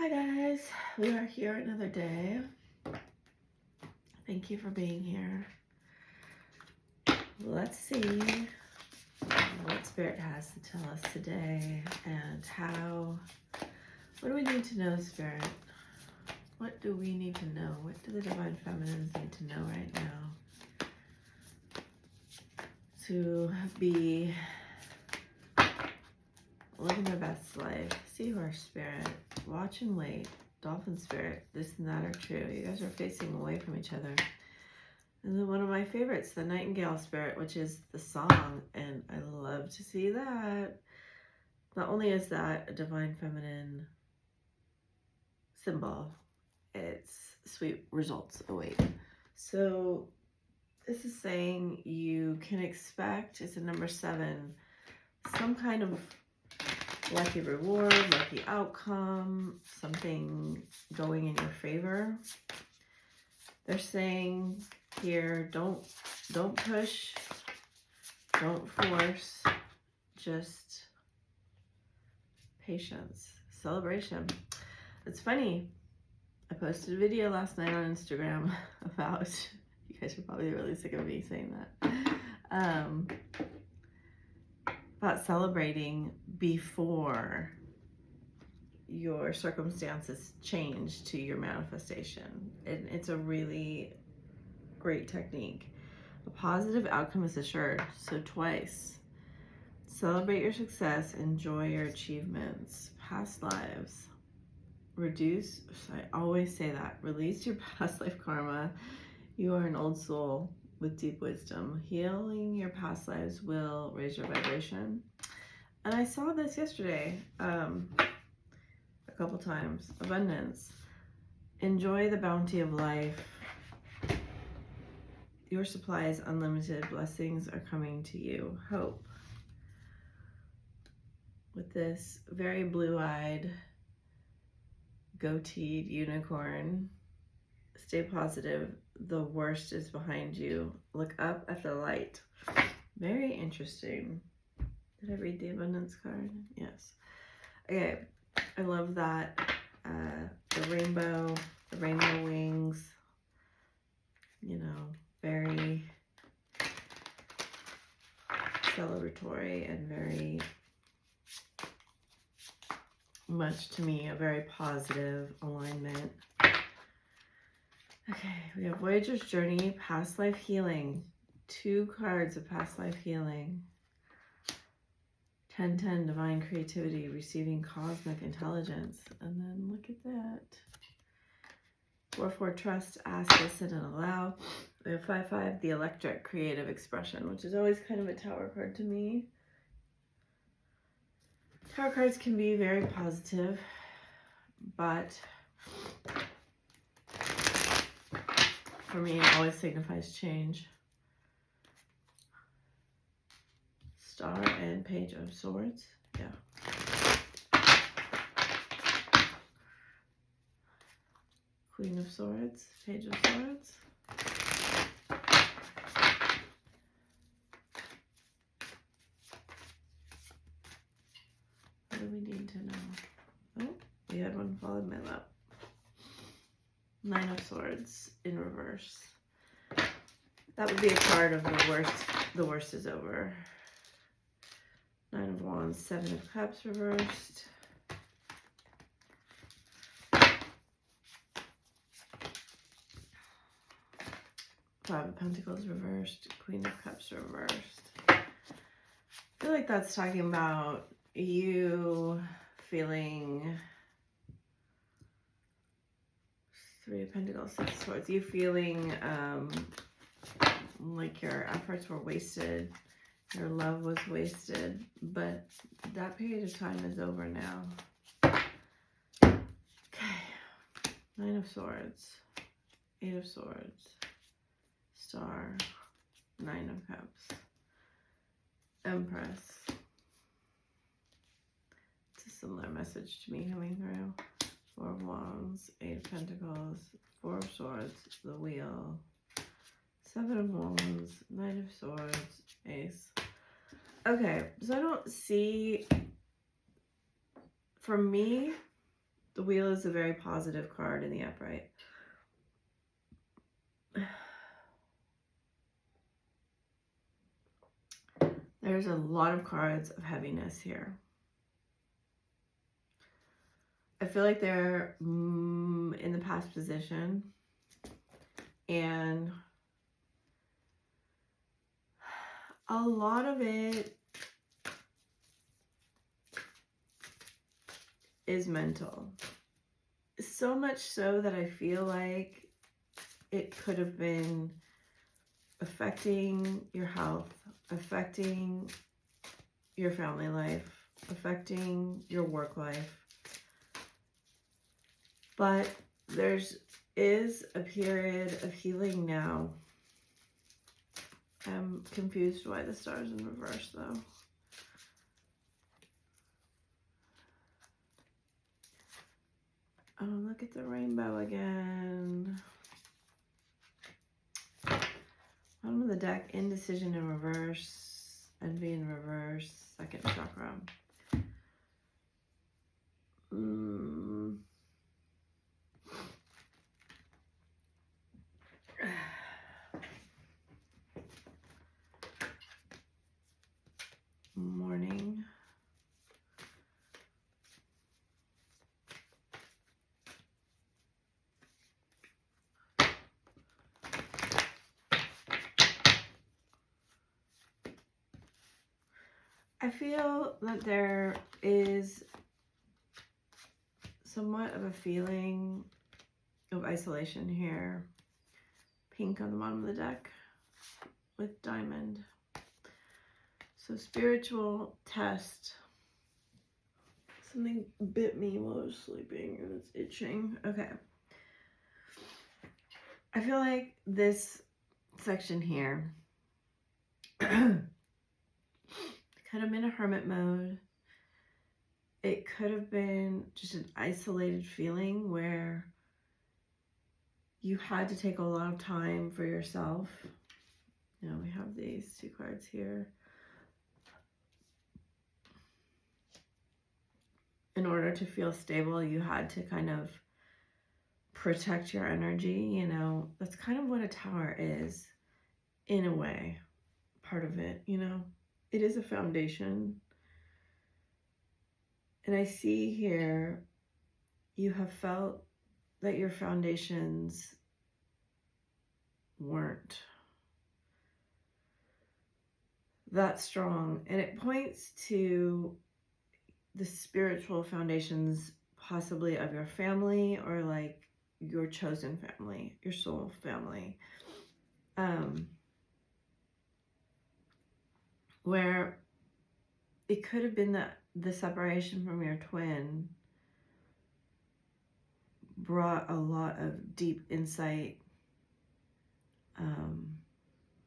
Hi guys, we are here another day. Thank you for being here. Let's see what Spirit has to tell us today and what do we need to know, Spirit? What do we need to know? What do the Divine Feminines need to know right now to be living their best life? Seahorse Spirit, watch and wait. Dolphin Spirit, this and that are true. You guys are facing away from each other. And then one of my favorites, the Nightingale Spirit, which is the song. And I love to see that. Not only is that a Divine Feminine symbol, it's sweet results await. So this is saying you can expect, it's a number 7, some kind of lucky reward, lucky outcome, something going in your favor. They're saying here, don't push, don't force, just patience, celebration. It's funny, I posted a video last night on Instagram about, you guys are probably really sick of me saying that, about celebrating before your circumstances change to your manifestation. And it's a really great technique. A positive outcome is assured. So twice. Celebrate your success, enjoy your achievements, past lives. Reduce, I always say that, release your past life karma. You are an old soul with deep wisdom. Healing your past lives will raise your vibration. And I saw this yesterday a couple times. Abundance. Enjoy the bounty of life. Your supply is unlimited. Blessings are coming to you. Hope. With this very blue-eyed, goateed unicorn. Stay positive. The worst is behind you. Look up at the light. Very interesting. Did I read the abundance card? Yes. Okay. I love that. The rainbow wings. You know, very celebratory and very much, to me, a very positive alignment. Okay, we have Voyager's Journey, Past Life Healing. 2 cards of Past Life Healing. 1010, Divine Creativity, Receiving Cosmic Intelligence. And then look at that. 4-4, Trust, Ask, Listen, and Allow. We have 5-5, the Electric, Creative Expression, which is always kind of a Tower card to me. Tower cards can be very positive, but for me, it always signifies change. Star and Page of Swords. Yeah. Queen of Swords. Page of Swords. What do we need to know? Oh, we had one fall in my lap. 9 of Swords in reverse. That would be a card of the worst. The worst is over. 9 of Wands, 7 of Cups reversed. 5 of Pentacles reversed. Queen of Cups reversed. I feel like that's talking about you feeling 3 of Pentacles, 6 of Swords. You feeling like your efforts were wasted. Your love was wasted, but that period of time is over now. Okay. 9 of Swords, 8 of Swords, Star, 9 of Cups, Empress. It's a similar message to me coming through. 4 of Wands, 8 of Pentacles, 4 of Swords, the Wheel, 7 of Wands, 9 of Swords, Ace. Okay, so I don't see, for me, The Wheel is a very positive card in the upright. There's a lot of cards of heaviness here. I feel like they're in the past position, and a lot of it is mental. So much so that I feel like it could have been affecting your health, affecting your family life, affecting your work life. But is a period of healing now. I'm confused why the star's in reverse though. Oh, look at the rainbow again. Bottom of the deck, indecision in reverse, envy in reverse, second chakra. Morning. I feel that there is somewhat of a feeling of isolation here. Pink on the bottom of the deck with diamond. So spiritual test. Something bit me while I was sleeping and it's itching. Okay. I feel like this section here could have been a hermit mode. It could have been just an isolated feeling where you had to take a lot of time for yourself. You know, we have these two cards here. In order to feel stable, you had to kind of protect your energy, you know. That's kind of what a tower is, in a way, part of it, you know. It is a foundation. And I see here, you have felt that your foundations weren't that strong. And it points to the spiritual foundations, possibly of your family, or like your chosen family, your soul family. Where it could have been that the separation from your twin brought a lot of deep insight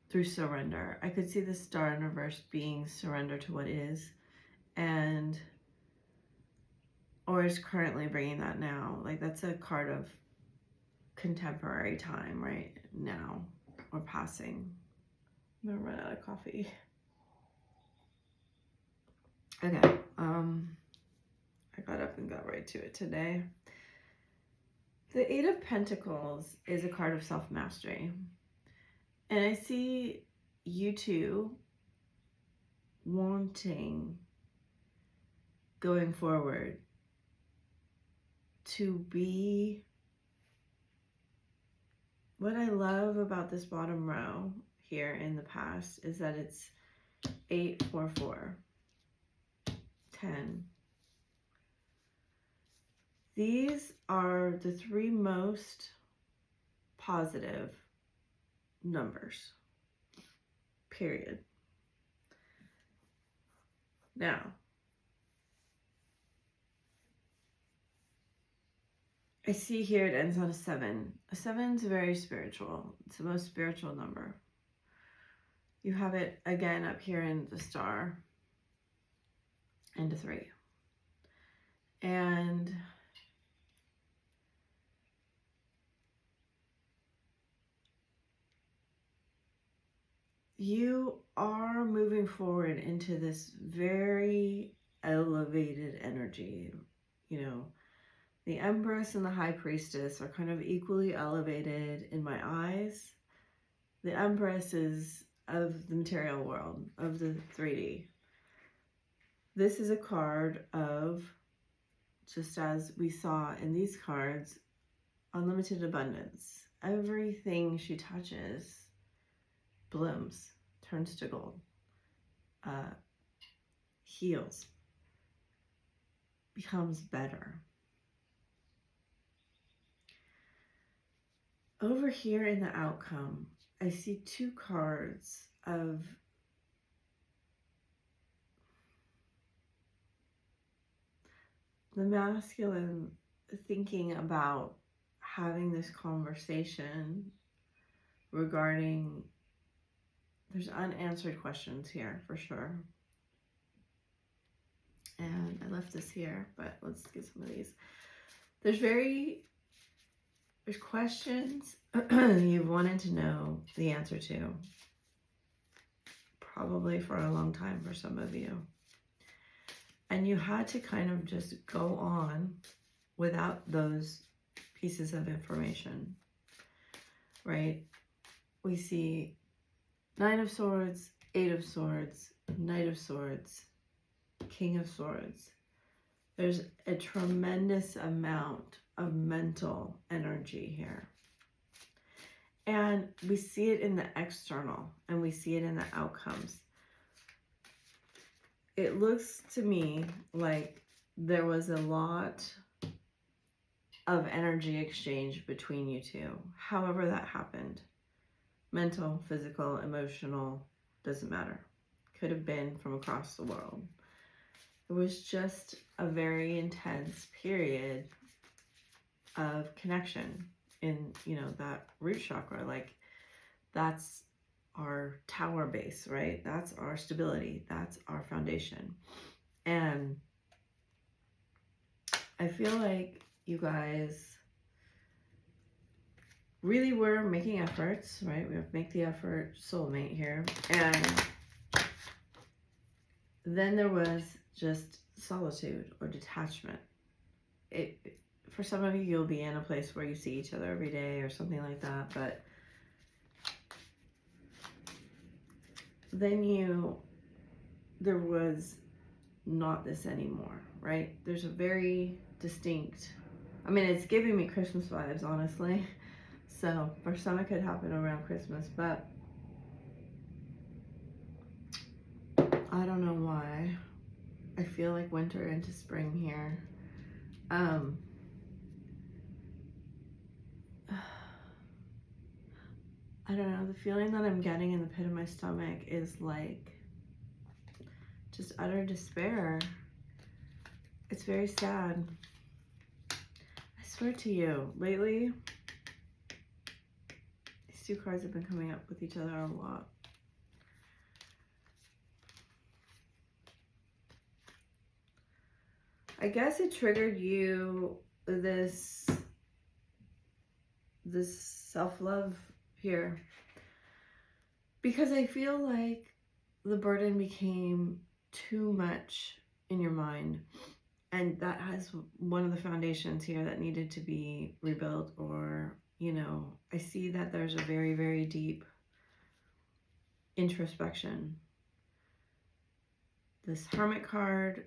through surrender. I could see the star in reverse being surrender to what is, and or is currently bringing that now. Like that's a card of contemporary time right now, or passing. I'm gonna run out of coffee. Okay, I got up and got right to it today. The Eight of Pentacles is a card of self-mastery. And I see you two wanting, going forward, to be. What I love about this bottom row here in the past is that it's 8, 4, 4, 10. These are the three most positive numbers, period. Now, I see here it ends on a 7. A 7 is very spiritual. It's the most spiritual number. You have it again up here in the star, and a 3. And you are moving forward into this very elevated energy, you know, The Empress and the High Priestess are kind of equally elevated in my eyes. The Empress is of the material world, of the 3D. This is a card of, just as we saw in these cards, unlimited abundance. Everything she touches blooms, turns to gold, heals, becomes better. Over here in the outcome, I see two cards of the masculine thinking about having this conversation regarding, there's unanswered questions here for sure. And I left this here, but let's get some of these. There's questions you've wanted to know the answer to, probably for a long time for some of you. And you had to kind of just go on without those pieces of information, right? We see Nine of Swords, Eight of Swords, Knight of Swords, King of Swords. There's a tremendous amount of mental energy here. And we see it in the external, and we see it in the outcomes. It looks to me like there was a lot of energy exchange between you two. However that happened. Mental, physical, emotional, doesn't matter. Could have been from across the world. It was just a very intense period of connection in, that root chakra. Like, that's our tower base, right? That's our stability. That's our foundation. And I feel like you guys really were making efforts, right? We have to make the effort, soulmate here. And then there was just solitude or detachment. For some of you, you'll be in a place where you see each other every day or something like that, but then there was not this anymore, right? There's a very distinct, it's giving me Christmas vibes, honestly. So for some, it could happen around Christmas, but I don't know why. I feel like winter into spring here. I don't know, the feeling that I'm getting in the pit of my stomach is like just utter despair. It's very sad. I swear to you, lately, these two cards have been coming up with each other a lot. I guess it triggered you this self-love here, because I feel like the burden became too much in your mind, and that has one of the foundations here that needed to be rebuilt, or I see that there's a very, very deep introspection. This Hermit card,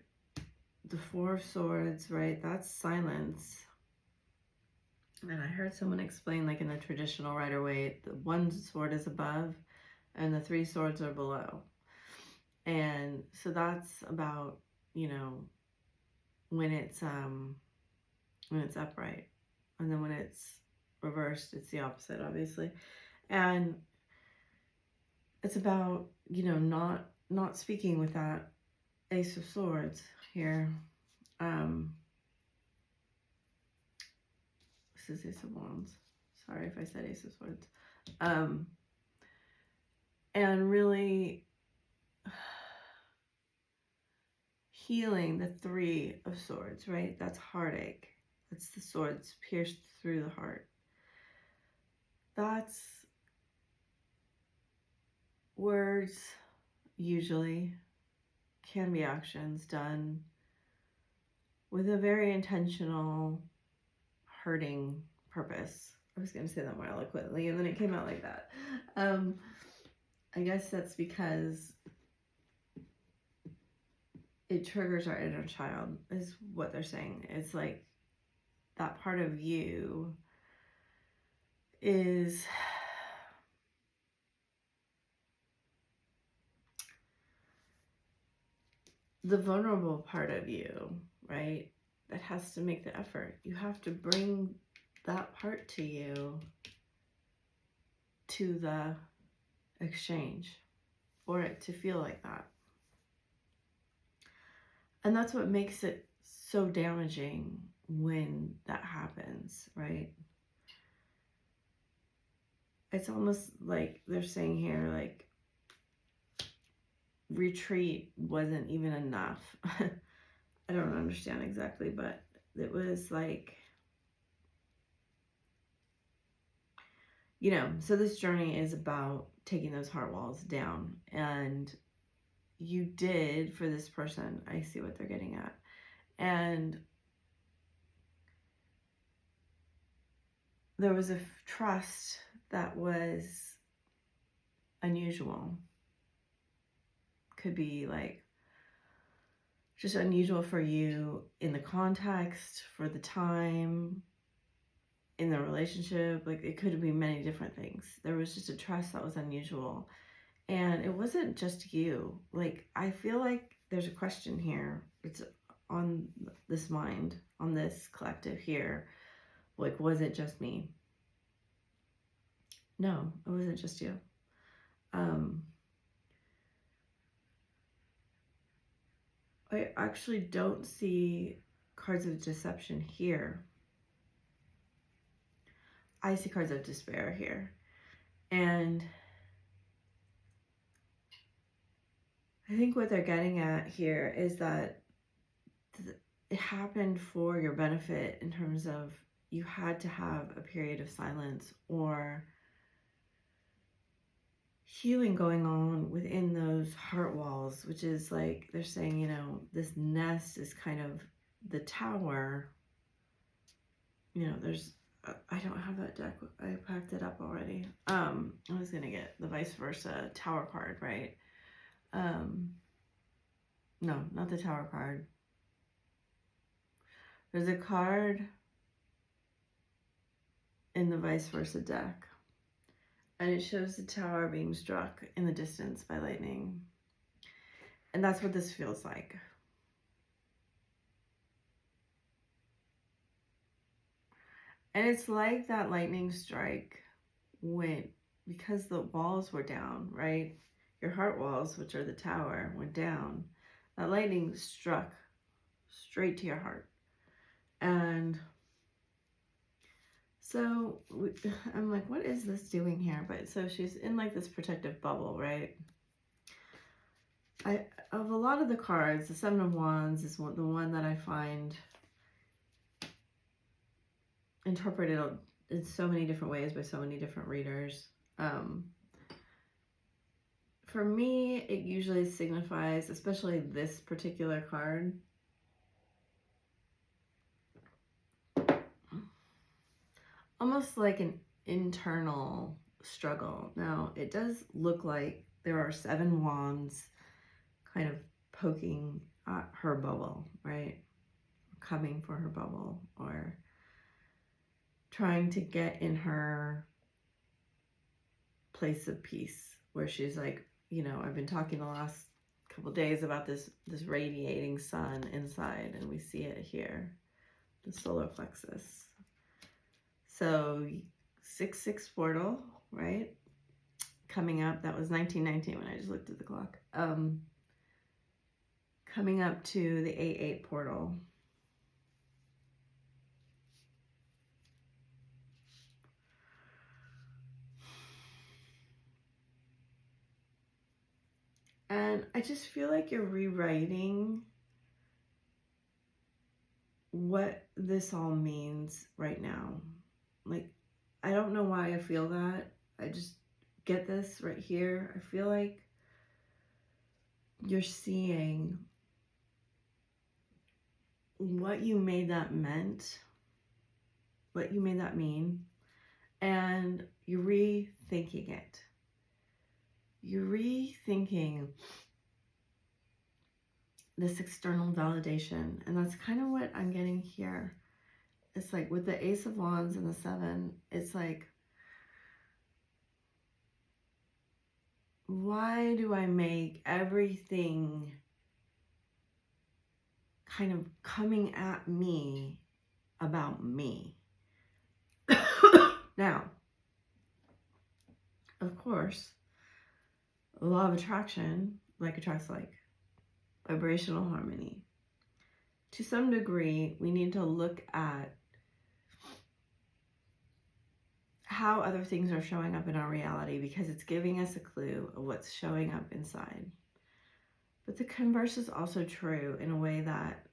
the Four of Swords, right? That's silence. And I heard someone explain, like in the traditional Rider-Waite, the one sword is above and the three swords are below. And so that's about, when it's upright. And then when it's reversed, it's the opposite, obviously. And it's about, not speaking with that Ace of Swords here. This is Ace of Wands. Sorry if I said Ace of Swords. And really healing the Three of Swords, right? That's heartache. That's the swords pierced through the heart. That's words, usually, can be actions done with a very intentional hurting purpose. I was going to say that more eloquently, and then it came out like that. I guess that's because it triggers our inner child, is what they're saying. It's like that part of you is the vulnerable part of you, right? That has to make the effort. You have to bring that part to you to the exchange for it to feel like that. And that's what makes it so damaging when that happens, right? It's almost like they're saying here, like, retreat wasn't even enough. I don't understand exactly, but it was like, you know, so this journey is about taking those heart walls down. And you did for this person. I see what they're getting at. And there was a trust that was unusual. Could be like just unusual for you in the context, for the time, in the relationship. Like, it could be many different things. There was just a trust that was unusual. And it wasn't just you. Like, I feel like there's a question here. It's on this mind, on this collective here. Like, was it just me? No, it wasn't just you. I actually don't see cards of deception here. I see cards of despair here. And I think what they're getting at here is that it happened for your benefit, in terms of you had to have a period of silence or healing going on within those heart walls, which is like they're saying, you know, this nest is kind of the tower. You know, there's, I don't have that deck. I packed it up already. I was going to get the vice versa tower card, right? No, not the tower card. There's a card in the vice versa deck, and it shows the tower being struck in the distance by lightning. And that's what this feels like. And it's like that lightning strike went, because the walls were down, right? Your heart walls, which are the tower, went down. That lightning struck straight to your heart. And so I'm like, what is this doing here? But so she's in like this protective bubble, right? Of a lot of the cards, the Seven of Wands is the one that I find interpreted in so many different ways by so many different readers. For me, it usually signifies, especially this particular card, almost like an internal struggle. Now, it does look like there are 7 wands kind of poking at her bubble, right? Coming for her bubble, or trying to get in her place of peace, where she's like, you know, I've been talking the last couple days about this radiating sun inside, and we see it here, the solar plexus. So 6/6 portal, right? Coming up, that was 1919 when I just looked at the clock. Coming up to the 8/8 portal. And I just feel like you're rewriting what this all means right now. Like, I don't know why I feel that. I just get this right here. I feel like you're seeing what you made that meant what you made that mean, and you're rethinking it. You're rethinking this external validation, and that's kind of what I'm getting here. It's like with the Ace of Wands and the 7, it's like, why do I make everything kind of coming at me about me? Now, of course, the law of attraction, like attracts like, vibrational harmony. To some degree, we need to look at how other things are showing up in our reality, because it's giving us a clue of what's showing up inside. But the converse is also true in a way that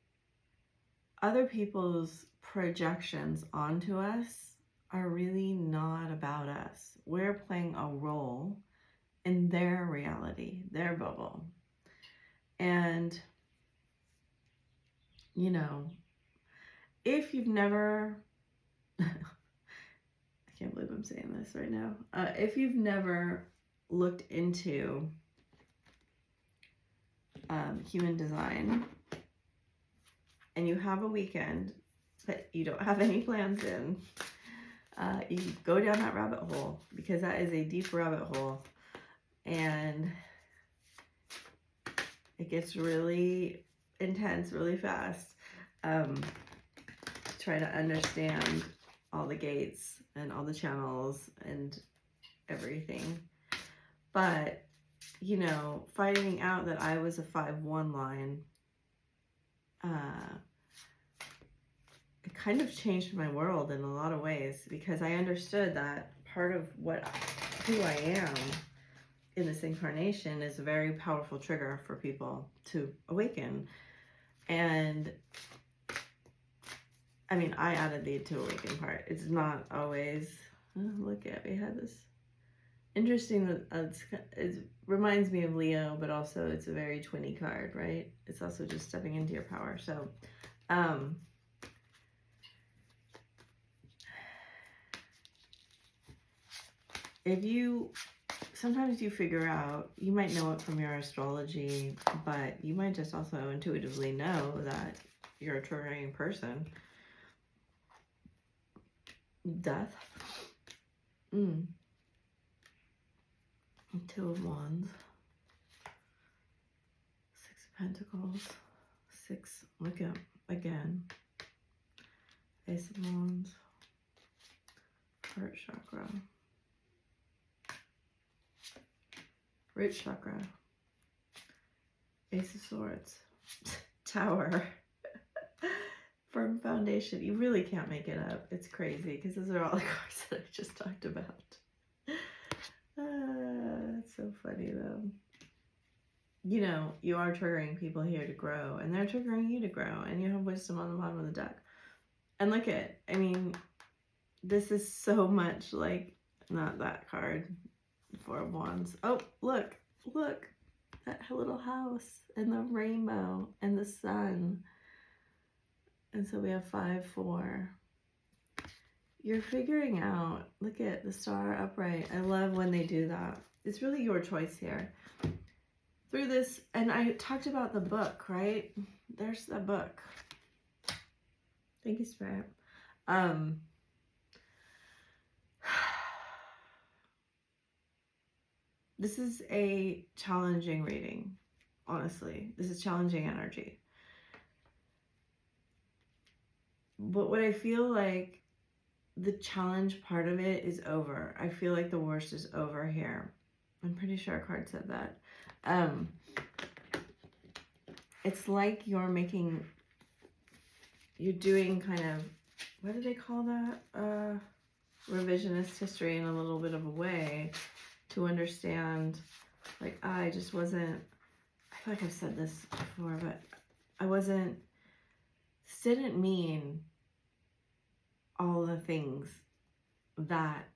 other people's projections onto us are really not about us. We're playing a role in their reality, their bubble. And, you know, if you've never, I can't believe I'm saying this right now. If you've never looked into human design, and you have a weekend, but you don't have any plans in, you go down that rabbit hole, because that is a deep rabbit hole, and it gets really intense really fast. Try to understand all the gates and all the channels and everything. But, you know, finding out that I was a 5-1 line, it kind of changed my world in a lot of ways, because I understood that part of who I am in this incarnation is a very powerful trigger for people to awaken. And I mean, I added the to awaken part. It's not always, look at, we had this interesting, it reminds me of Leo, but also it's a very twinny card, right? It's also just stepping into your power. So, if you, sometimes you figure out, you might know it from your astrology, but you might just also intuitively know that you're a triggering person. Death. 2 of Wands. 6 of Pentacles. 6, look at, again. Ace of Wands. Heart chakra. Root chakra. Ace of Swords. Tower. Firm foundation. You really can't make it up. It's crazy, because those are all the cards that I just talked about. It's so funny though. You know, you are triggering people here to grow, and they're triggering you to grow, and you have wisdom on the bottom of the deck. And look at, I mean, this is so much like, not that card, 4 of Wands. Oh, look, that little house and the rainbow and the sun. And so we have 5, 4. You're figuring out, look at the star upright. I love when they do that. It's really your choice here. Through this, and I talked about the book, right? There's the book. Thank you, Spirit. This is a challenging reading, honestly. This is challenging energy. But what I feel like the challenge part of it is over. I feel like the worst is over here. I'm pretty sure a card said that. It's like you're doing kind of, what do they call that? Revisionist history in a little bit of a way to understand, like, I just wasn't, I feel like I've said this before, but this didn't mean all the things that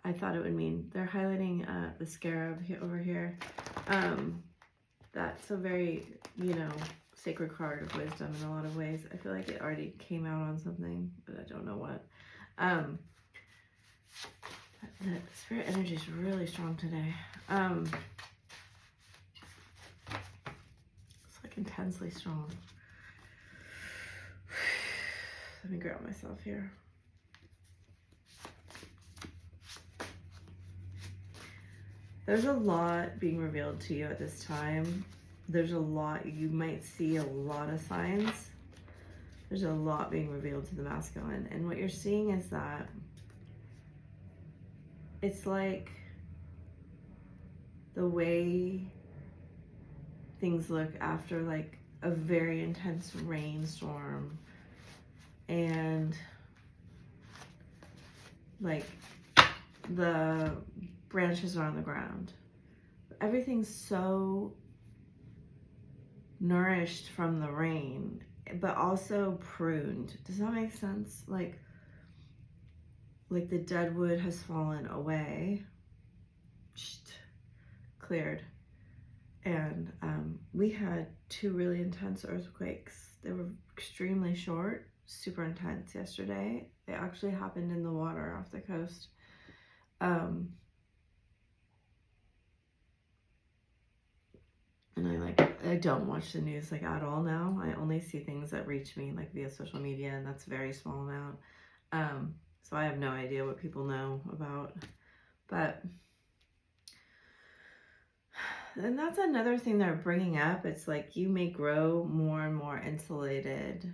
I thought it would mean. They're highlighting the scarab here, over here. That's a very, you know, sacred card of wisdom in a lot of ways. I feel like it already came out on something, but I don't know what. The spirit energy is really strong today. It's like intensely strong. Let me ground myself here. There's a lot being revealed to you at this time. There's a lot, you might see a lot of signs. There's a lot being revealed to the masculine. And what you're seeing is that it's like the way things look after like a very intense rainstorm, and like the branches are on the ground. Everything's so nourished from the rain, but also pruned. Does that make sense? Like the dead wood has fallen away, cleared. And we had 2 really intense earthquakes. They were extremely short, super intense yesterday. They actually happened in the water off the coast. And I don't watch the news like at all now. I only see things that reach me like via social media, and that's a very small amount. So I have no idea what people know about. But and that's another thing they're bringing up. It's like you may grow more and more insulated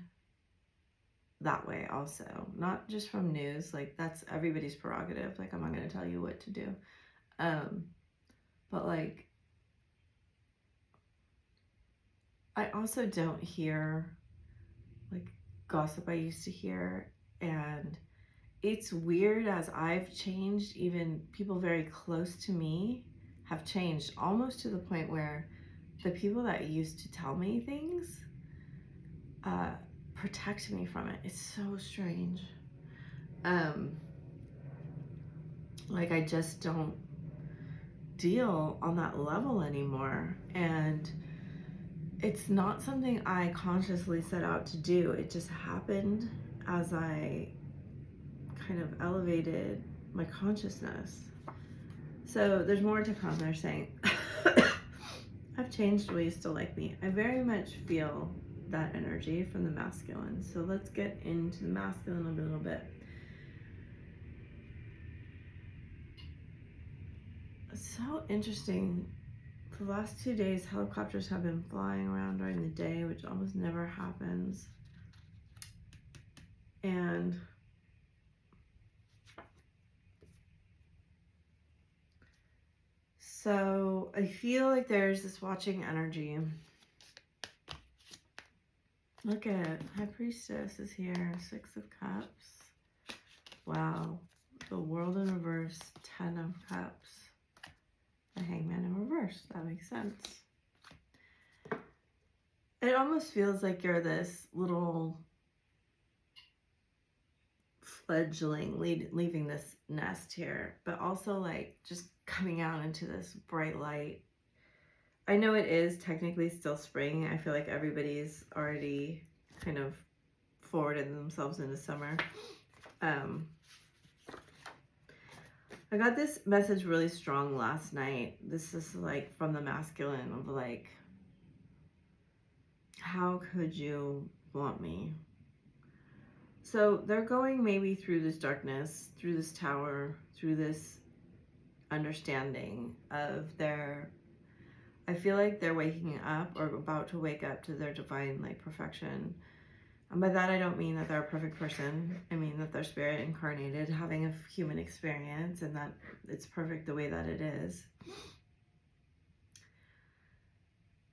that way also. Not just from news. Like that's everybody's prerogative. Like I'm not going to tell you what to do. But like I also don't hear like gossip I used to hear, and it's weird as I've changed. Even people very close to me have changed almost to the point where the people that used to tell me things protect me from it. It's so strange. Like I just don't deal on that level anymore, and it's not something I consciously set out to do. It just happened as I kind of elevated my consciousness. So there's more to come. They're saying, I've changed the way you still like me. I very much feel that energy from the masculine. So let's get into the masculine a little bit. It's so interesting. For the last 2 days, helicopters have been flying around during the day, which almost never happens. And so I feel like there's this watching energy. Look at it. High Priestess is here. 6 of Cups. Wow. The World in reverse. 10 of Cups. The Hangman in reverse. That makes sense. It almost feels like you're this little fledgling leaving this nest here, but also like just coming out into this bright light. I know it is technically still spring. I feel like everybody's already kind of forwarded themselves into summer. I got this message really strong last night. This is like from the masculine of like, how could you want me? So they're going maybe through this darkness, through this tower, through this understanding of their, I feel like they're waking up or about to wake up to their divine like perfection. And by that I don't mean that they're a perfect person. I mean that they're spirit incarnated, having a human experience, and that it's perfect the way that it is.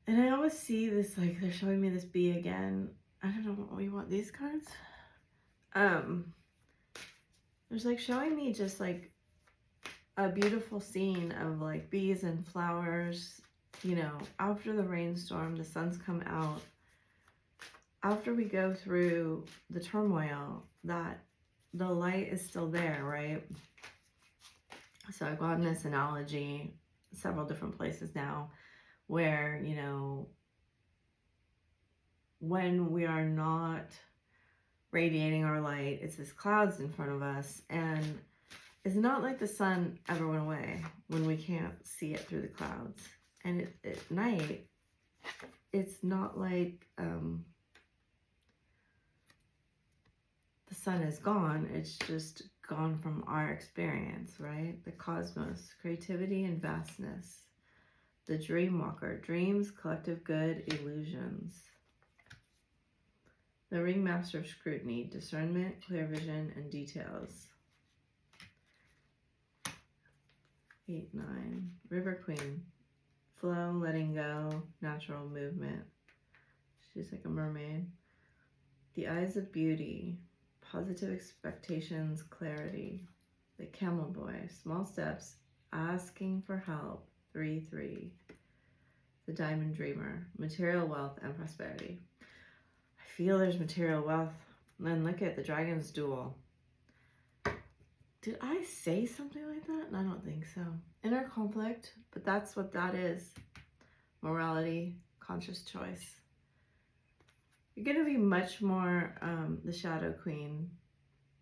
And I always see this, like they're showing me this bee again. I don't know what we want these cards. There's like showing me just like a beautiful scene of like bees and flowers, you know, after the rainstorm, the sun's come out. After we go through the turmoil, that the light is still there, right? So I've gotten this analogy several different places now where, you know, when we are not radiating our light, it's this clouds in front of us, and it's not like the sun ever went away when we can't see it through the clouds. And at night, it's not like the sun is gone. It's just gone from our experience, right? The cosmos, creativity and vastness. The dream walker, dreams, collective good, illusions. The ringmaster of scrutiny, discernment, clear vision, and details. 8, 9. River queen, flow, letting go, natural movement. She's like a mermaid. The eyes of beauty, positive expectations, clarity. The camel boy, small steps, asking for help, 3, 3. The diamond dreamer, material wealth and prosperity. I feel there's material wealth. And then look at the dragon's duel. Did I say something like that? I don't think so. Inner conflict, but that's what that is. Morality, conscious choice. You're going to be much more the shadow queen,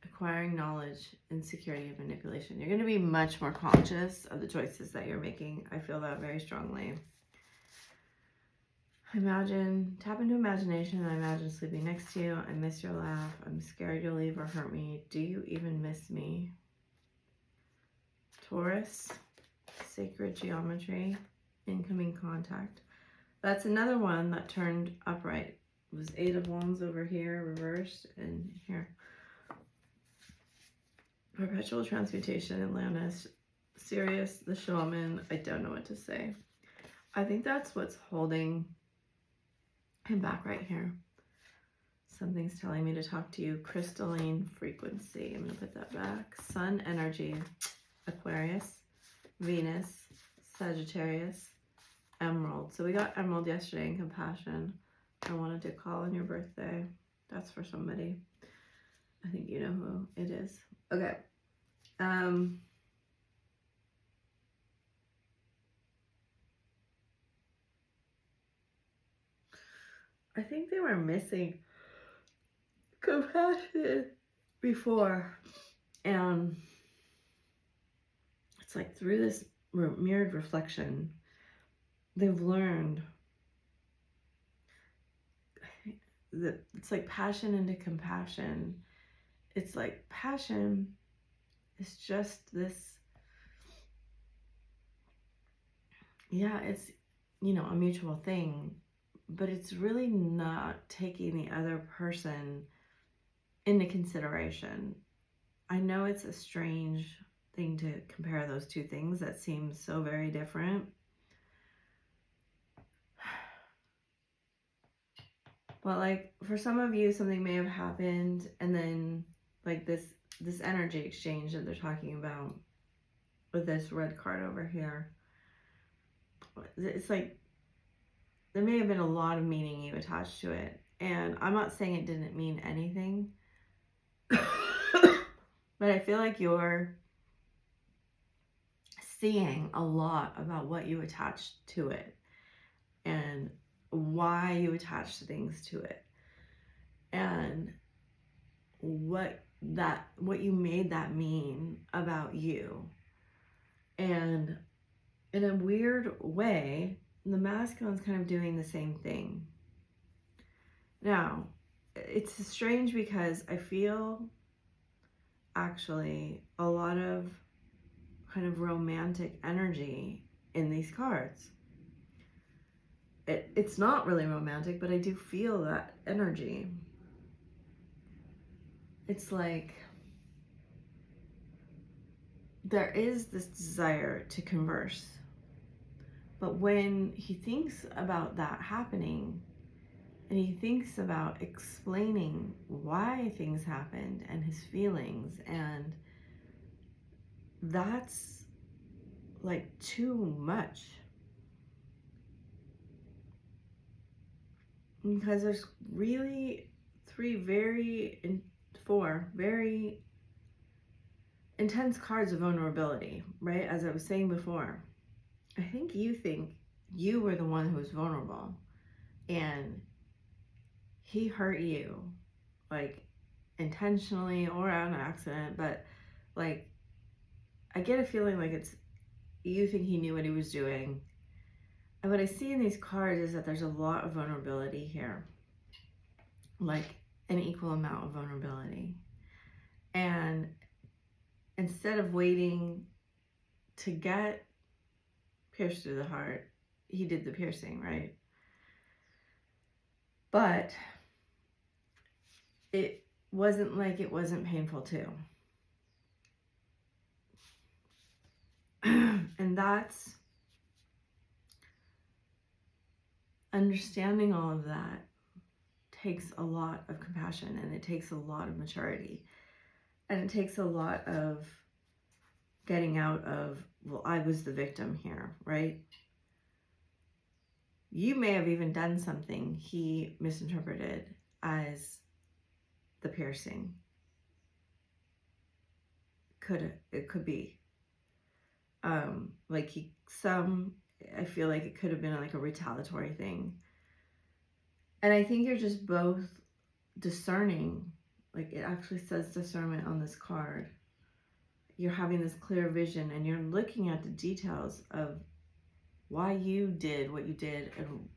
acquiring knowledge, insecurity, and manipulation. You're going to be much more conscious of the choices that you're making. I feel that very strongly. Tap into imagination. I imagine sleeping next to you. I miss your laugh. I'm scared you'll leave or hurt me. Do you even miss me? Taurus, sacred geometry, incoming contact. That's another one that turned upright. It was 8 of Wands over here, reversed, and here. Perpetual transmutation, Atlantis, Sirius, the shaman. I don't know what to say. I think that's what's holding him back right here. Something's telling me to talk to you. Crystalline frequency. I'm going to put that back. Sun energy, Aquarius, Venus, Sagittarius, Emerald. So we got Emerald yesterday in compassion. I wanted to call on your birthday. That's for somebody. I think you know who it is. Okay. I think they were missing compassion before. And it's like through this mirrored reflection, they've learned that it's like passion into compassion. It's like passion is just this, yeah, it's, you know, a mutual thing, but it's really not taking the other person into consideration. I know it's a strange thing to compare those two things that seem so very different. But like for some of you, something may have happened, and then like this energy exchange that they're talking about with this red card over here. It's like there may have been a lot of meaning you attached to it. And I'm not saying it didn't mean anything. But I feel like you're seeing a lot about what you attached to it and why you attached things to it and what you made that mean about you. And in a weird way, the masculine's kind of doing the same thing. Now, it's strange because I feel actually a lot of kind of romantic energy in these cards. It's not really romantic, but I do feel that energy. It's like there is this desire to converse. But when he thinks about that happening, and he thinks about explaining why things happened and his feelings, and that's like too much. Because there's really four very intense cards of vulnerability, right? As I was saying before, I think you were the one who was vulnerable, and he hurt you, like intentionally or on accident, but like I get a feeling like it's, you think he knew what he was doing. And what I see in these cards is that there's a lot of vulnerability here, like an equal amount of vulnerability. And instead of waiting to get pierced through the heart, he did the piercing, right? But it wasn't like it wasn't painful too. And that's understanding all of that takes a lot of compassion, and it takes a lot of maturity, and it takes a lot of getting out of, well, I was the victim here, right? You may have even done something he misinterpreted as the piercing. It could be. Like I feel like it could have been like a retaliatory thing. And I think you're just both discerning. Like it actually says discernment on this card. You're having this clear vision, and you're looking at the details of why you did what you did,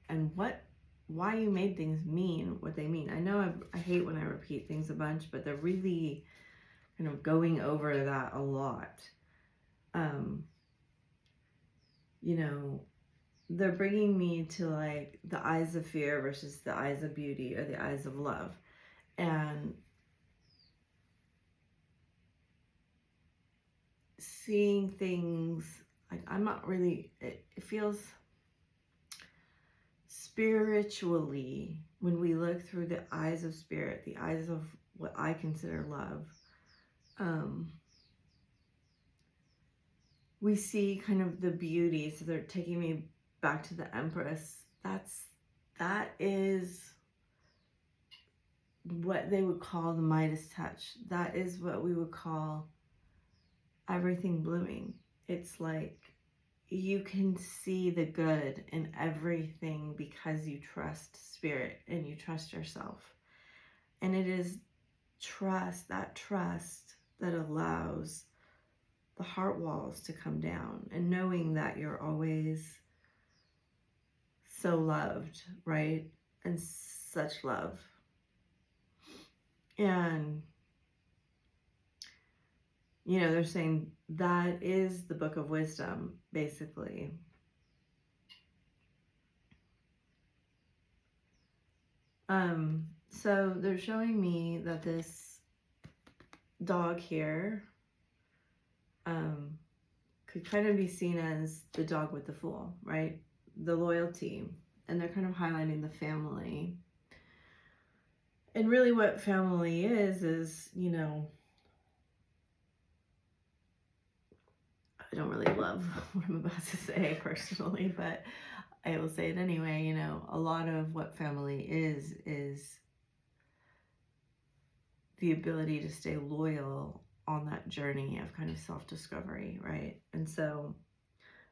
and why you made things mean what they mean. I know I hate when I repeat things a bunch, but they're really kind of going over that a lot. You know, they're bringing me to like the eyes of fear versus the eyes of beauty, or the eyes of love. And seeing things, like I'm not really, it feels spiritually, when we look through the eyes of spirit, the eyes of what I consider love, we see kind of the beauty. So they're taking me back to the Empress. That is what they would call the Midas touch. That is what we would call everything blooming. It's like you can see the good in everything because you trust spirit and you trust yourself. And it is that trust that allows the heart walls to come down, and knowing that you're always so loved, right? And such love. And, you know, they're saying that is the book of wisdom, basically. So they're showing me that this dog here could kind of be seen as the dog with the fool, right? The loyalty. And they're kind of highlighting the family. And really what family is, you know, I don't really love what I'm about to say personally, but I will say it anyway. You know, a lot of what family is the ability to stay loyal on that journey of kind of self-discovery, right? And so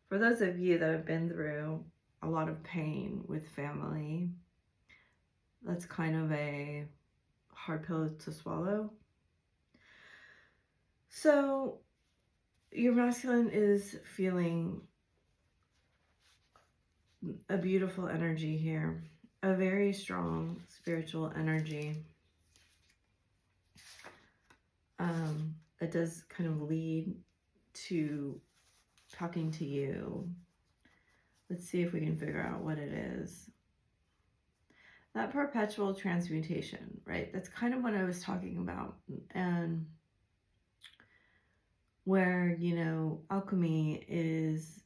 for those of you that have been through a lot of pain with family, that's kind of a hard pill to swallow. So your masculine is feeling a beautiful energy here, a very strong spiritual energy. It does kind of lead to talking to you. Let's see if we can figure out what it is. That perpetual transmutation, right? That's kind of what I was talking about. And where, you know, alchemy is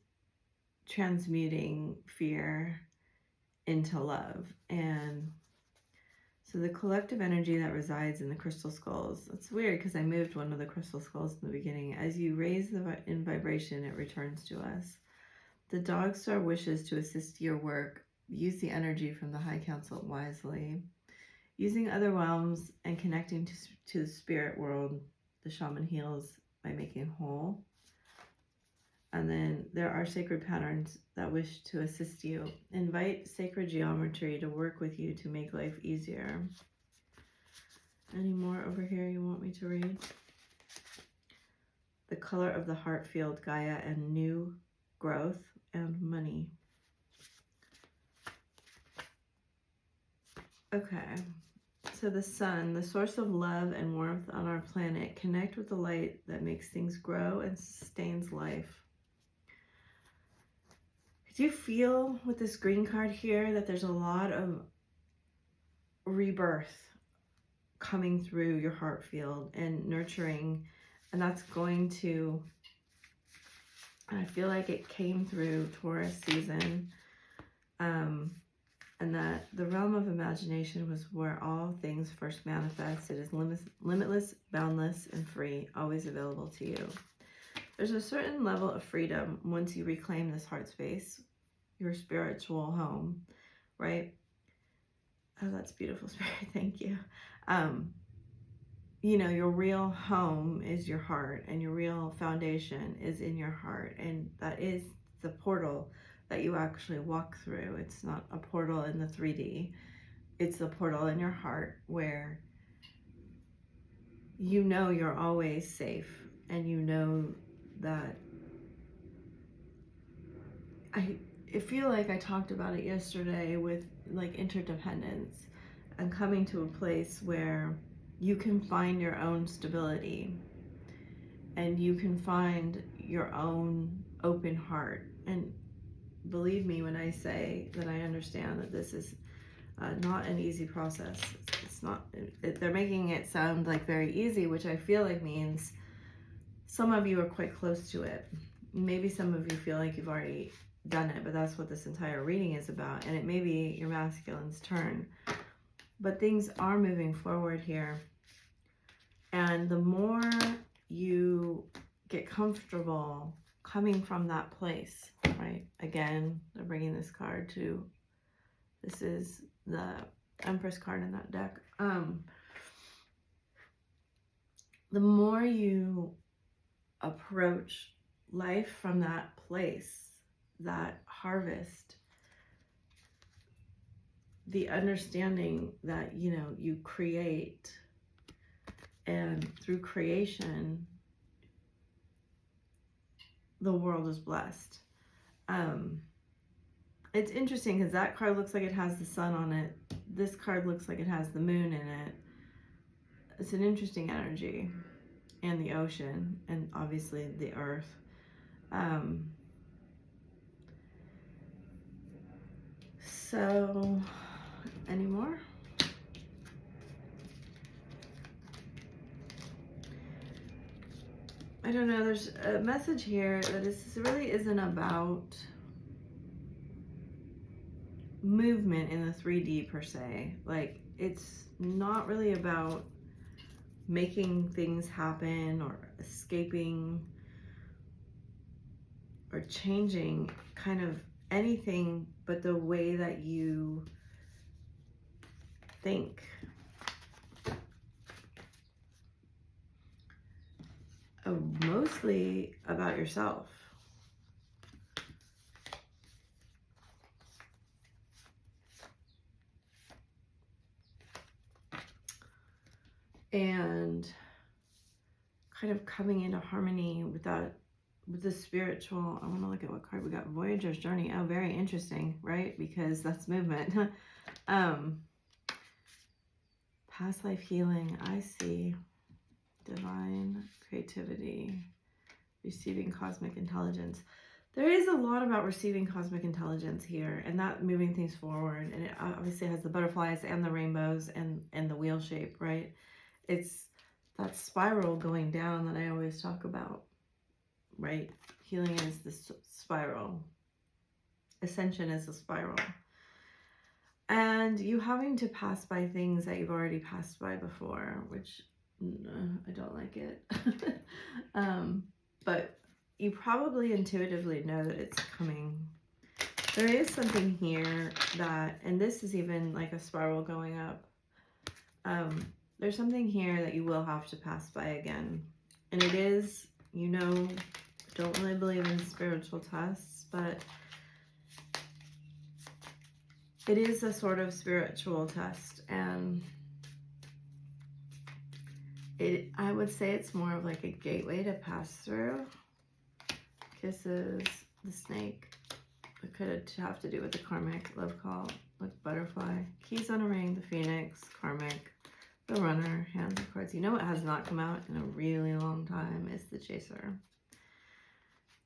transmuting fear into love. And so the collective energy that resides in the crystal skulls, it's weird because I moved one of the crystal skulls in the beginning. As you raise in vibration, it returns to us. The dog star wishes to assist your work. Use the energy from the High Council wisely. Using other realms and connecting to the spirit world, the shaman heals by making whole. And then there are sacred patterns that wish to assist you. Invite sacred geometry to work with you to make life easier. Any more over here you want me to read? The color of the heart field, Gaia, and new growth and money. Okay, so the sun, the source of love and warmth on our planet, connect with the light that makes things grow and sustains life. Do you feel with this green card here that there's a lot of rebirth coming through your heart field and nurturing, and that's going to, I feel like it came through Taurus season, and that the realm of imagination was where all things first manifest. It is limitless, boundless, and free, always available to you. There's a certain level of freedom once you reclaim this heart space, your spiritual home, right? Oh, that's beautiful, Spirit. Thank you. You know, your real home is your heart, and your real foundation is in your heart, and that is the portal that you actually walk through. It's not a portal in the 3D. It's a portal in your heart where you know you're always safe, and you know that I feel like I talked about it yesterday with like interdependence and coming to a place where you can find your own stability and you can find your own open heart. And believe me when I say that I understand that this is not an easy process. It's not, they're making it sound like very easy, which I feel like means some of you are quite close to it. Maybe some of you feel like you've already done it, but that's what this entire reading is about. And it may be your masculine's turn. But things are moving forward here. And the more you get comfortable coming from that place, right? Again, they're bringing this card to, this is the Empress card in that deck. The more you approach life from that place, that harvest, the understanding that, you know, you create, and through creation, the world is blessed. It's interesting because that card looks like it has the sun on it. This card looks like it has the moon in it. It's an interesting energy, and the ocean, and obviously the earth. So, any more? I don't know, there's a message here that this really isn't about movement in the 3D per se. Like, it's not really about making things happen or escaping or changing kind of anything but the way that you think. Mostly about yourself. And kind of coming into harmony with that, with the spiritual. I want to look at what card we got. Voyager's Journey. Oh, very interesting, right? Because that's movement. Past life healing. I see. Divine creativity. Receiving cosmic intelligence. There is a lot about receiving cosmic intelligence here, and that moving things forward. And it obviously has the butterflies and the rainbows and the wheel shape, right? It's that spiral going down that I always talk about, right? Healing is this spiral. Ascension is a spiral. And you having to pass by things that you've already passed by before, which I don't like it. But you probably intuitively know that it's coming. There is something here that, and this is even like a spiral going up. There's something here that you will have to pass by again. And it is, you know, don't really believe in spiritual tests, but it is a sort of spiritual test, and I would say it's more of like a gateway to pass through. Kisses, the snake. It could have to do with the karmic love call, like butterfly. Keys on a ring, the phoenix, karmic, the runner, hands of cards. You know what has not come out in a really long time is the chaser.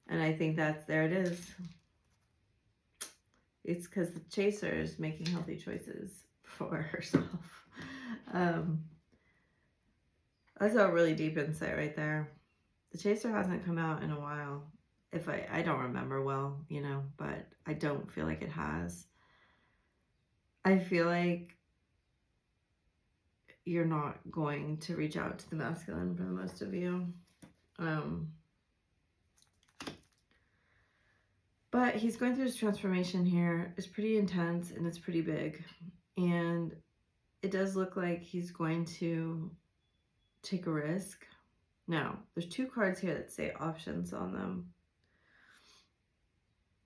And I think there it is. It's because the chaser is making healthy choices for herself. That's a really deep insight right there. The chaser hasn't come out in a while. If I don't remember well, you know, but I don't feel like it has. I feel like you're not going to reach out to the masculine for the most of you. But he's going through his transformation here. It's pretty intense and it's pretty big. And it does look like he's going to take a risk. Now, there's 2 cards here that say options on them.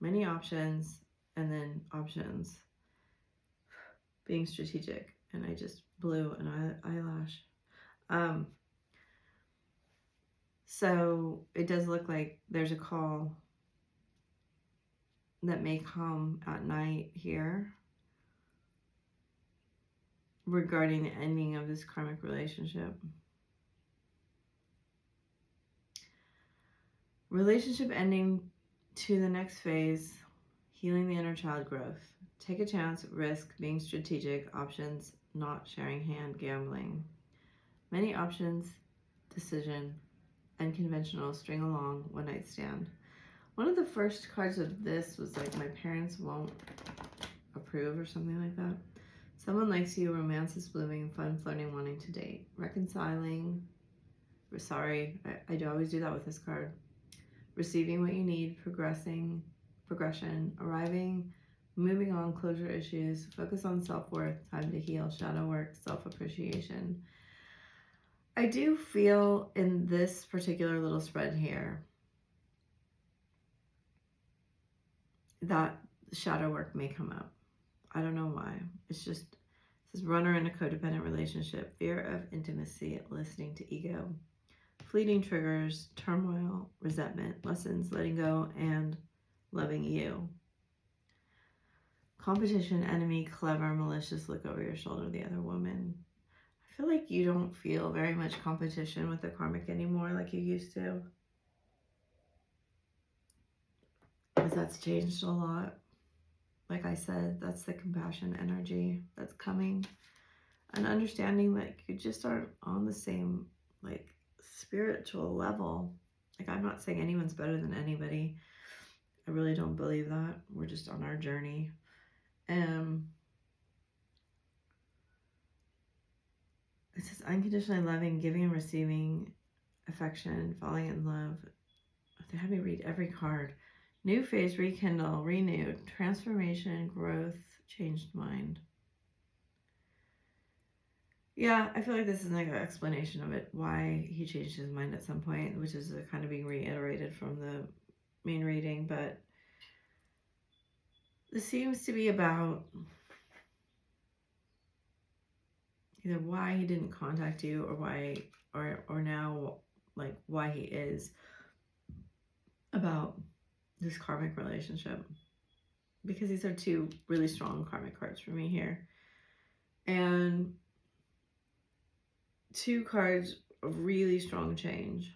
Many options, and then options. Being strategic. And I just blew an eyelash. So it does look like there's a call that may come at night here regarding the ending of this karmic relationship. Relationship ending to the next phase, healing the inner child growth. Take a chance, risk, being strategic, options, not sharing hand, gambling. Many options, decision, unconventional, string along, one night stand. One of the first cards of this was like, my parents won't approve or something like that. Someone likes you, romance is blooming, fun, flirting, wanting to date. Reconciling, sorry, I do always do that with this card. Receiving what you need, progression, arriving, moving on, closure issues, focus on self-worth, time to heal, shadow work, self-appreciation. I do feel in this particular little spread here that shadow work may come up. I don't know why. It's just, it says runner in a codependent relationship, fear of intimacy, listening to ego, fleeting triggers, turmoil, resentment, lessons, letting go, and loving you. Competition, enemy, clever, malicious, look over your shoulder, the other woman. I feel like you don't feel very much competition with the karmic anymore like you used to. Because that's changed a lot. Like I said, that's the compassion energy that's coming. And understanding that you just aren't on the same, like, spiritual level. Like, I'm not saying anyone's better than anybody. I really don't believe that. We're just on our journey. It says unconditionally loving, giving and receiving affection, falling in love. They had me read every card. New phase, rekindle, renew, transformation, growth, changed mind. Yeah, I feel like this is like an explanation of it, why he changed his mind at some point, which is kind of being reiterated from the main reading, but this seems to be about either why he didn't contact you or why, or now, like, why he is about this karmic relationship. Because these are 2 really strong karmic cards for me here. And 2 cards of really strong change.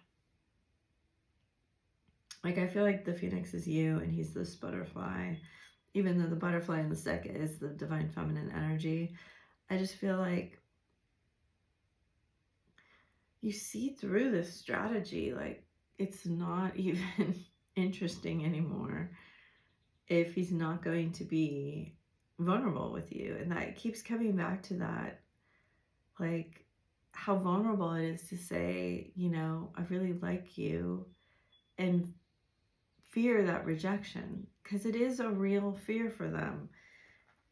Like, I feel like the phoenix is you and he's this butterfly. Even though the butterfly in the deck is the divine feminine energy, I just feel like you see through this strategy. Like, it's not even interesting anymore if he's not going to be vulnerable with you. And that keeps coming back to that, like, how vulnerable it is to say, you know, I really like you, and fear that rejection, because it is a real fear for them.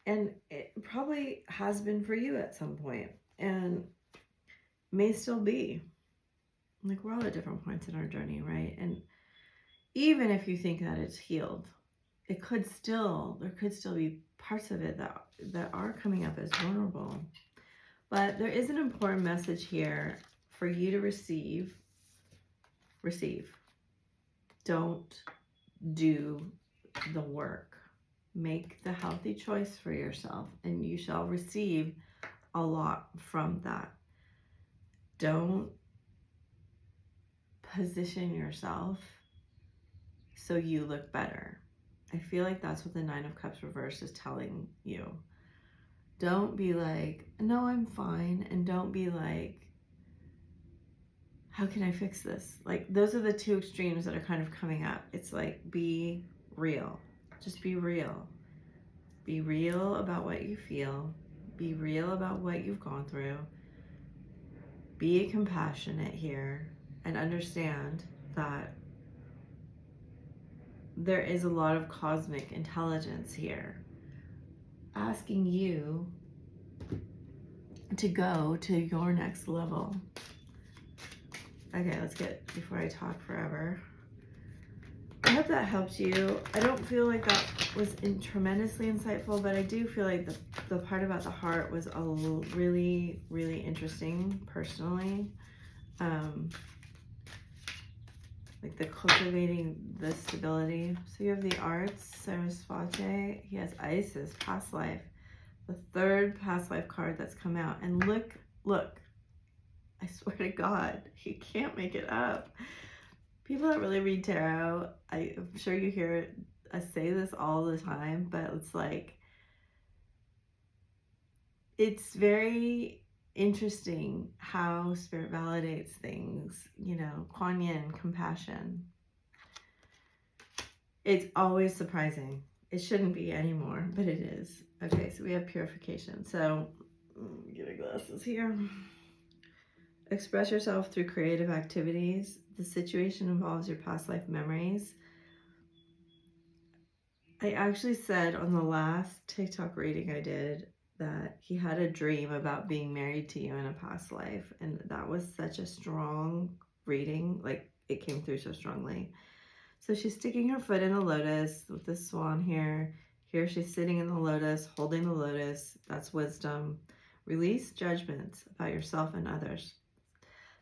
And it probably has been for you at some point, and may still be. Like, we're all at different points in our journey, right? And even if you think that it's healed, there could still be parts of it that are coming up as vulnerable. But there is an important message here for you to receive. Don't do the work. Make the healthy choice for yourself, and you shall receive a lot from that. Don't position yourself so you look better. I feel like that's what the Nine of Cups reverse is telling you. Don't be like, no, I'm fine. And don't be like, how can I fix this? Like, those are the two extremes that are kind of coming up. It's like, be real. Just be real. Be real about what you feel. Be real about what you've gone through. Be compassionate here and understand that there is a lot of cosmic intelligence here asking you to go to your next level. Okay, let's get, before I talk forever. I hope that helps you. I don't feel like that was tremendously insightful, but I do feel like the part about the heart was a really, really interesting personally. Like the cultivating the stability. So you have the arts, Sarasvati. He has Isis, past life. The third past life card that's come out. And look, I swear to God, you can't make it up. People that really read tarot, I'm sure you hear us say this all the time, but it's like, it's very interesting how spirit validates things, you know, Kuan Yin, compassion. It's always surprising. It shouldn't be anymore, but it is. Okay, so we have purification. So, get our glasses here. Express yourself through creative activities. The situation involves your past life memories. I actually said on the last TikTok reading I did that he had a dream about being married to you in a past life. And that was such a strong reading. Like, it came through so strongly. So she's sticking her foot in a lotus with this swan here. Here she's sitting in the lotus, holding the lotus. That's wisdom. Release judgments about yourself and others.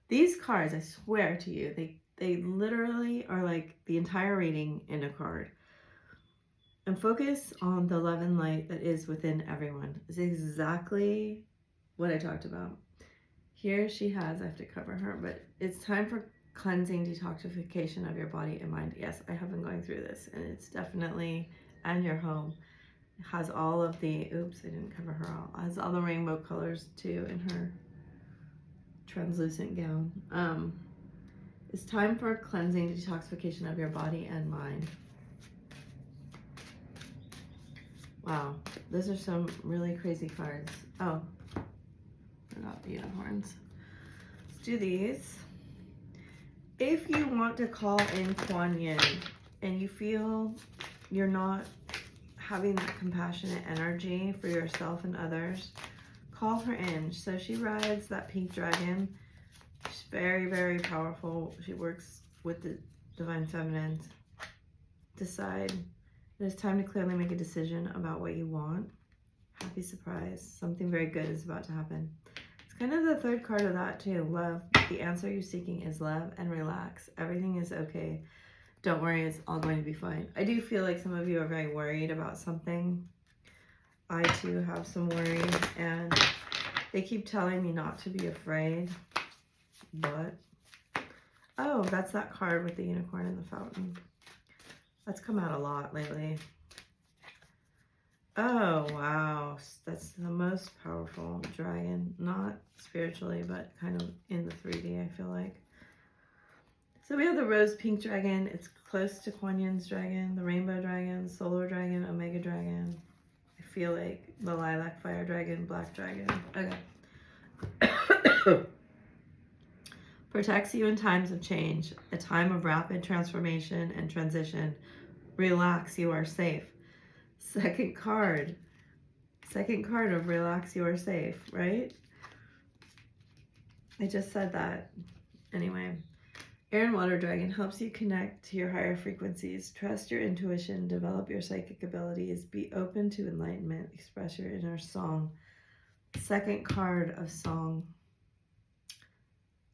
These cards, I swear to you, they literally are like the entire reading in a card. And focus on the love and light that is within everyone. It's exactly what I talked about. Here she has, I have to cover her, but it's time for cleansing, detoxification of your body and mind. Yes, I have been going through this, and it's definitely, and your home. It has all of the, oops, I didn't cover her all. It has all the rainbow colors too in her translucent gown. It's time for cleansing, detoxification of your body and mind. Wow, those are some really crazy cards. Oh, forgot the unicorns. Let's do these. If you want to call in Kuan Yin and you feel you're not having that compassionate energy for yourself and others, call her in. So she rides that pink dragon. She's very, very powerful. She works with the divine feminine. Decide. It is time to clearly make a decision about what you want. Happy surprise. Something very good is about to happen. It's kind of the third card of that too. Love. The answer you're seeking is love, and relax. Everything is okay. Don't worry, it's all going to be fine. I do feel like some of you are very worried about something. I too have some worry, and they keep telling me not to be afraid. But, oh, that's that card with the unicorn and the fountain. That's come out a lot lately. Oh, wow. That's the most powerful dragon. Not spiritually, but kind of in the 3D, I feel like. So we have the rose pink dragon. It's close to Kuan Yin's dragon, the rainbow dragon, solar dragon, omega dragon. I feel like the lilac fire dragon, black dragon. Okay. Protects you in times of change, a time of rapid transformation and transition. Relax, you are safe. Second card of relax, you are safe, right? I just said that. Anyway, Air and Water Dragon helps you connect to your higher frequencies. Trust your intuition, develop your psychic abilities, be open to enlightenment, express your inner song. Second card of song.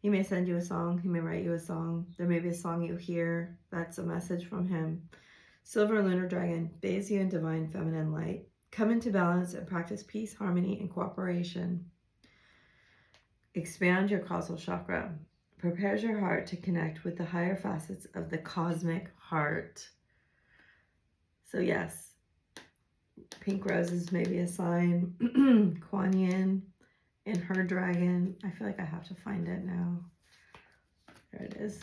He may send you a song. He may write you a song. There may be a song you hear. That's a message from him. Silver Lunar Dragon bathes you in divine feminine light. Come into balance and practice peace, harmony, and cooperation. Expand your causal chakra. Prepares your heart to connect with the higher facets of the cosmic heart. So yes, pink roses may be a sign. Kuan Yin and her dragon. I feel like I have to find it now. There it is.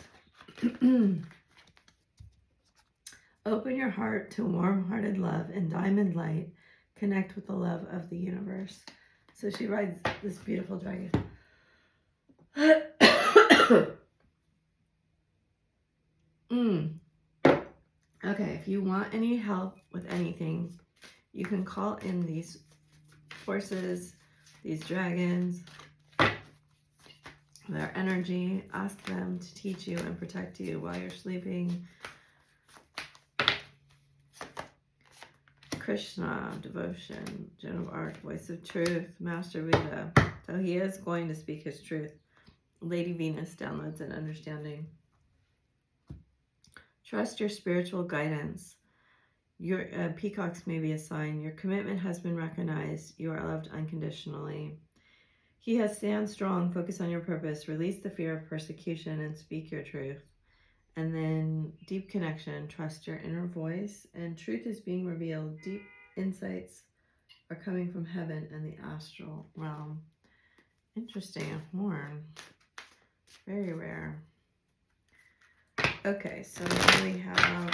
Open your heart to warm-hearted love and diamond light. Connect with the love of the universe. So she rides this beautiful dragon. Okay, if you want any help with anything, you can call in these forces, these dragons, their energy. Ask them to teach you and protect you while you're sleeping. Krishna, devotion, Joan of Arc, voice of truth, Master Buddha. So he is going to speak his truth. Lady Venus, downloads and understanding. Trust your spiritual guidance. Your peacocks may be a sign. Your commitment has been recognized. You are loved unconditionally. He has stand strong, focus on your purpose, release the fear of persecution, and speak your truth. And then deep connection, trust your inner voice, and truth is being revealed. Deep insights are coming from heaven and the astral realm. Interesting, a horn. Very rare. Okay, so now we have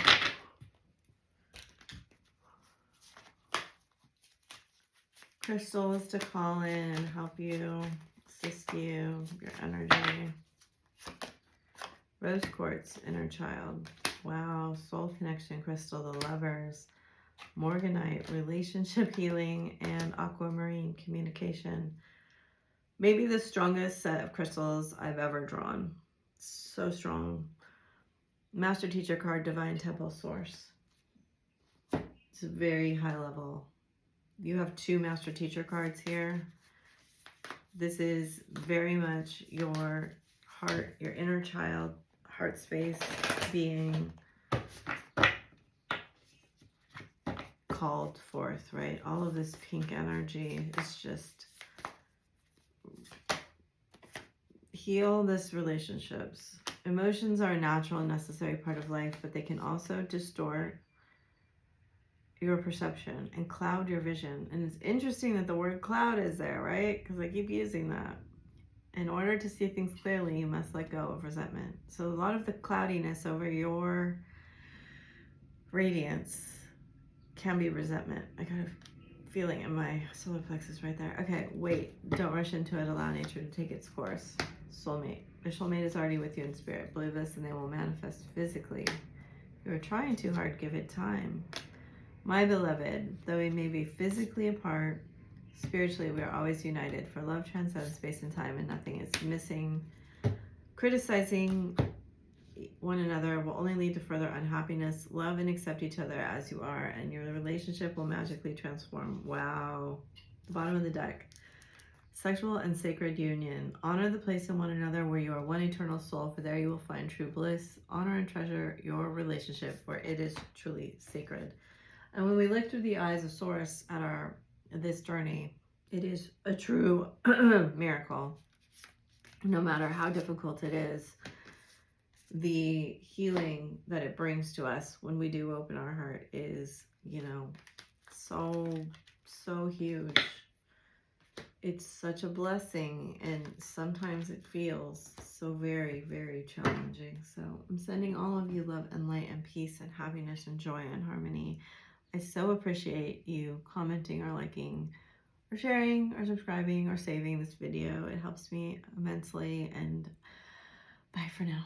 crystals to call in and help you, assist you, your energy. Rose quartz, inner child. Wow, soul connection crystal, the lovers. Morganite, relationship healing, and aquamarine, communication. Maybe the strongest set of crystals I've ever drawn. So strong. Master teacher card, divine temple source. It's a very high level. You have 2 master teacher cards here. This is very much your heart, your inner child, heart space being called forth, right? All of this pink energy is just heal this relationships. Emotions are a natural and necessary part of life, but they can also distort your perception and cloud your vision. And it's interesting that the word cloud is there, right? Because I keep using that. In order to see things clearly, you must let go of resentment. So a lot of the cloudiness over your radiance can be resentment. I got a feeling in my solar plexus right there. Okay, wait. Don't rush into it. Allow nature to take its course. Soulmate. Your soulmate is already with you in spirit. Believe this and they will manifest physically. You are trying too hard. Give it time. My beloved, though we may be physically apart, spiritually we are always united, for love transcends space and time and nothing is missing. Criticizing one another will only lead to further unhappiness. Love and accept each other as you are, and your relationship will magically transform. Wow. The bottom of the deck. Sexual and sacred union. Honor the place in one another where you are one eternal soul, for there you will find true bliss. Honor and treasure your relationship, for it is truly sacred. And when we look through the eyes of Source at this journey, it is a true miracle. No matter how difficult it is, the healing that it brings to us when we do open our heart is, so huge. It's such a blessing, and sometimes it feels so very, very challenging. So I'm sending all of you love and light and peace and happiness and joy and harmony. I so appreciate you commenting or liking or sharing or subscribing or saving this video. It helps me immensely, and bye for now.